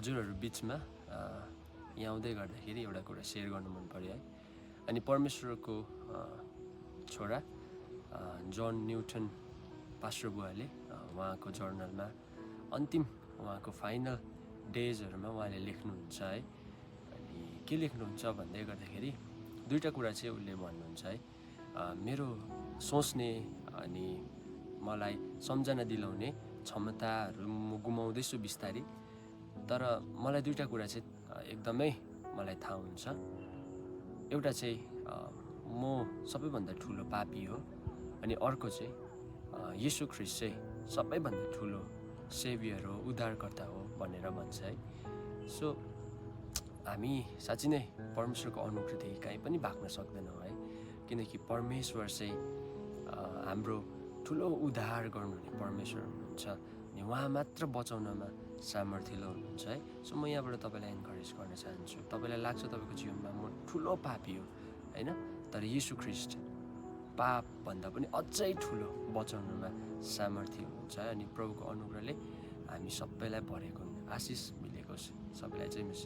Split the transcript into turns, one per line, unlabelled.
हजुरहरू बिचमा यहाँ आउँदै गर्दाखेरि एउटा कुरा सेयर गर्नु मन पर्यो है। अनि परमेश्वरको छोरा जन न्युटन पास्टर बुवाले उहाँको जर्नलमा अन्तिम उहाँको फाइनल डेजहरूमा उहाँले लेख्नुहुन्छ है। अनि के लेख्नुहुन्छ भन्दै गर्दाखेरि दुईवटा कुरा चाहिँ उसले भन्नुहुन्छ है। मेरो सोच्ने अनि मलाई सम्झना दिलाउने क्षमताहरू म गुमाउँदैछु बिस्तारै, तर मलाई दुईवटा कुरा चाहिँ एकदमै मलाई थाहा हुन्छ। एउटा चाहिँ म सबैभन्दा ठुलो पापी हो, अनि अर्को चाहिँ येशू ख्रिस्ट चाहिँ सबैभन्दा ठुलो सेभियर हो, उद्धारकर्ता हो भनेर भन्छ है। सो हामी साँच्चै नै परमेश्वरको अनुग्रहदेखि कहीँ पनि भाग्न सक्दैनौँ है, किनकि परमेश्वर चाहिँ हाम्रो ठुलो उद्धार गर्नुहुने परमेश्वर हुनुहुन्छ, अनि उहाँ मात्र बचाउनमा सामर्थ्यलो हुनुहुन्छ है। सो म यहाँबाट तपाईँलाई इन्करेज गर्न चाहन्छु। तपाईँलाई लाग्छ तपाईँको जीवनमा म ठुलो पापी हो होइन, तर येशू ख्रिस्ट पापभन्दा पनि अझै ठुलो बचाउनुमा सामर्थ्य हुनुहुन्छ, अनि प्रभुको अनुग्रहले हामी सबैलाई भरेको आशिष मिलेको छ। सबैलाई चाहिँ मिस